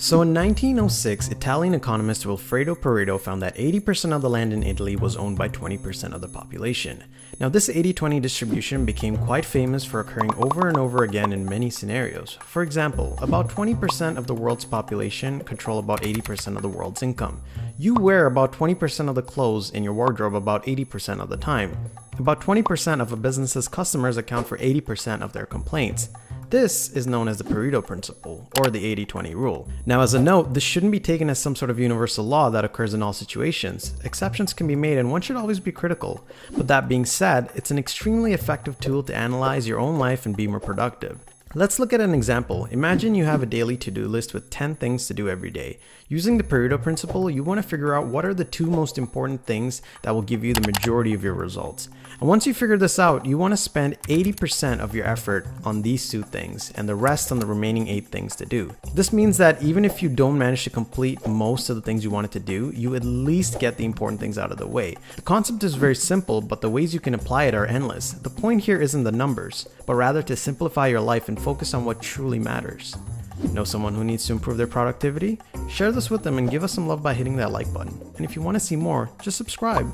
So in 1906, Italian economist Wilfredo Pareto found that 80% of the land in Italy was owned by 20% of the population. Now this 80-20 distribution became quite famous for occurring over and over again in many scenarios. For example, about 20% of the world's population control about 80% of the world's income. You wear about 20% of the clothes in your wardrobe about 80% of the time. About 20% of a business's customers account for 80% of their complaints. This is known as the Pareto principle, or the 80-20 rule. Now as a note, this shouldn't be taken as some sort of universal law that occurs in all situations. Exceptions can be made and one should always be critical. But that being said, it's an extremely effective tool to analyze your own life and be more productive. Let's look at an example. Imagine you have a daily to-do list with 10 things to do every day. Using the Pareto principle, you want to figure out what are the 2 most important things that will give you the majority of your results. And once you figure this out, you want to spend 80% of your effort on these 2 things and the rest on the remaining 8 things to do. This means that even if you don't manage to complete most of the things you wanted to do, you at least get the important things out of the way. The concept is very simple, but the ways you can apply it are endless. The point here isn't the numbers, but rather to simplify your life and focus on what truly matters. Know someone who needs to improve their productivity? Share this with them and give us some love by hitting that like button. And if you want to see more, just subscribe.